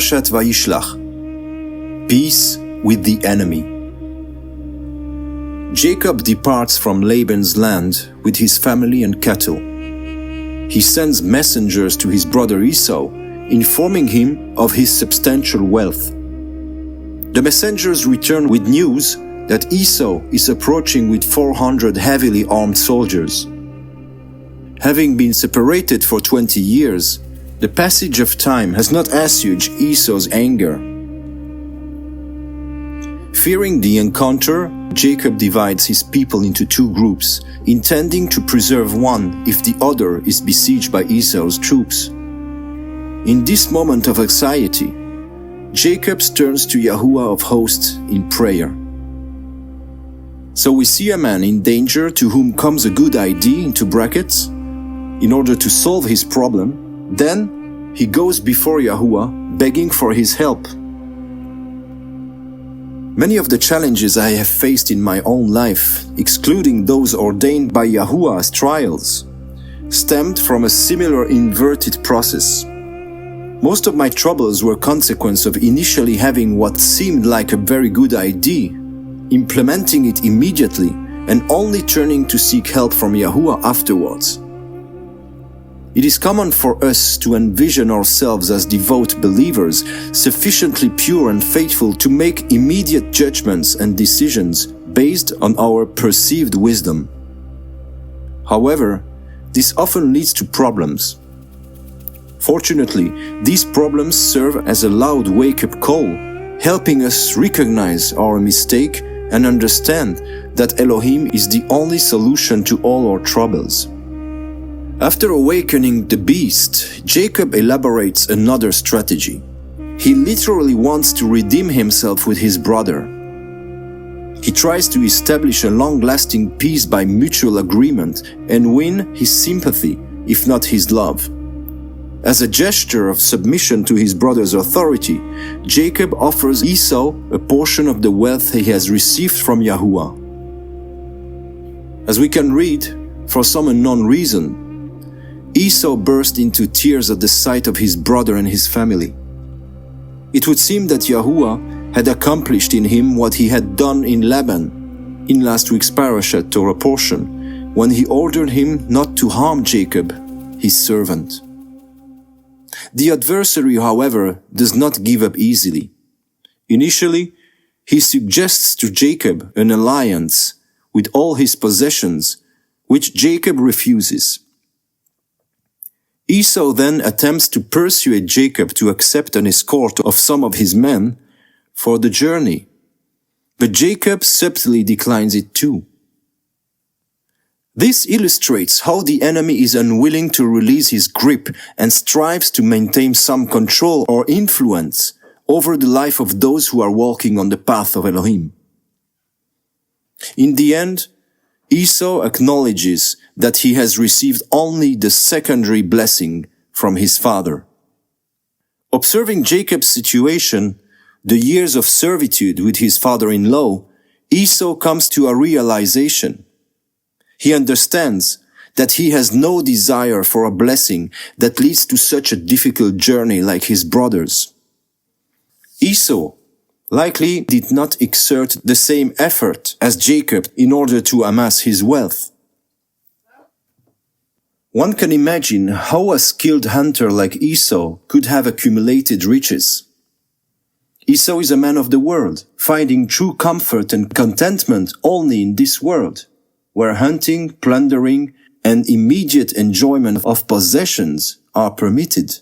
Parashat Vayishlach. Peace with the enemy. Jacob departs from Laban's land with his family and cattle. He sends messengers to his brother Esau, informing him of his substantial wealth. The messengers return with news that Esau is approaching with 400 heavily armed soldiers. Having been separated for 20 years, the passage of time has not assuaged Esau's anger. Fearing the encounter, Jacob divides his people into two groups, intending to preserve one if the other is besieged by Esau's troops. In this moment of anxiety, Jacob turns to Yahuwa of hosts in prayer. So we see a man in danger to whom comes a good idea into brackets in order to solve his problem. Then he goes before Yahuwa, begging for his help. Many of the challenges I have faced in my own life, excluding those ordained by Yahuwa as trials, stemmed from a similar inverted process. Most of my troubles were consequence of initially having what seemed like a very good idea, implementing it immediately, and only turning to seek help from Yahuwa afterwards. It is common for us to envision ourselves as devout believers, sufficiently pure and faithful to make immediate judgments and decisions based on our perceived wisdom. However, this often leads to problems. Fortunately, these problems serve as a loud wake-up call, helping us recognize our mistake and understand that Elohim is the only solution to all our troubles. After awakening the beast, Jacob elaborates another strategy. He literally wants to redeem himself with his brother. He tries to establish a long-lasting peace by mutual agreement and win his sympathy, if not his love. As a gesture of submission to his brother's authority, Jacob offers Esau a portion of the wealth he has received from Yahuwa. As we can read, for some unknown reason, Esau burst into tears at the sight of his brother and his family. It would seem that Yahuwa had accomplished in him what he had done in Laban in last week's Parashat Torah portion, when he ordered him not to harm Jacob, his servant. The adversary, however, does not give up easily. Initially, he suggests to Jacob an alliance with all his possessions, which Jacob refuses. Esau then attempts to persuade Jacob to accept an escort of some of his men for the journey, but Jacob subtly declines it too. This illustrates how the enemy is unwilling to release his grip and strives to maintain some control or influence over the life of those who are walking on the path of Elohim. In the end, Esau acknowledges that he has received only the secondary blessing from his father. Observing Jacob's situation, the years of servitude with his father-in-law, Esau comes to a realization. He understands that he has no desire for a blessing that leads to such a difficult journey like his brothers. Esau likely did not exert the same effort as Jacob in order to amass his wealth. One can imagine how a skilled hunter like Esau could have accumulated riches. Esau is a man of the world, finding true comfort and contentment only in this world, where hunting, plundering, and immediate enjoyment of possessions are permitted.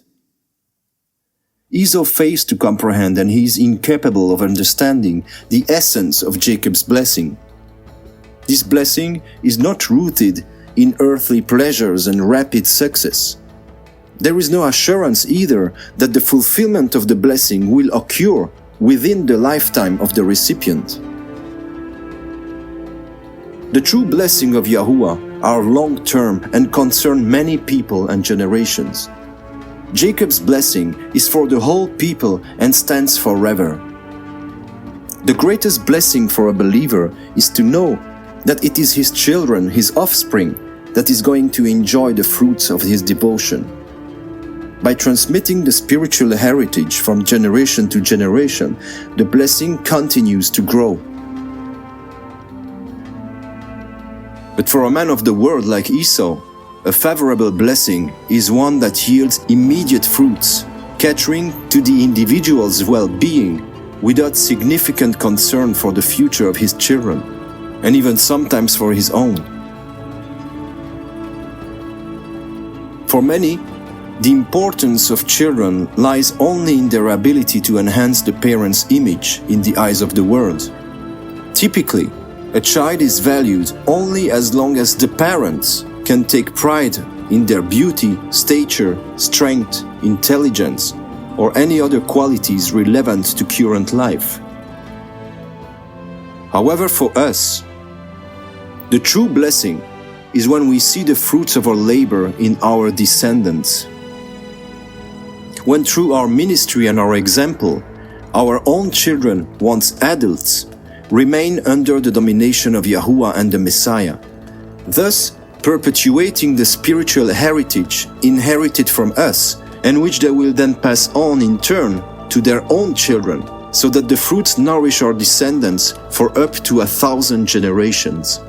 Esau fails to comprehend, and he is incapable of understanding the essence of Jacob's blessing. This blessing is not rooted in earthly pleasures and rapid success. There is no assurance either that the fulfillment of the blessing will occur within the lifetime of the recipient. The true blessing of Yahuwa are long-term and concern many people and generations. Jacob's blessing is for the whole people and stands forever. The greatest blessing for a believer is to know that it is his children, his offspring, that is going to enjoy the fruits of his devotion. By transmitting the spiritual heritage from generation to generation, the blessing continues to grow. But for a man of the world like Esau, a favorable blessing is one that yields immediate fruits, catering to the individual's well-being without significant concern for the future of his children, and even sometimes for his own. For many, the importance of children lies only in their ability to enhance the parent's image in the eyes of the world. Typically, a child is valued only as long as the parents can take pride in their beauty, stature, strength, intelligence, or any other qualities relevant to current life. However, for us, the true blessing is when we see the fruits of our labor in our descendants. When through our ministry and our example, our own children, once adults, remain under the domination of Yahuwa and the Messiah, thus perpetuating the spiritual heritage inherited from us, and which they will then pass on in turn to their own children, so that the fruits nourish our descendants for up to 1,000 generations.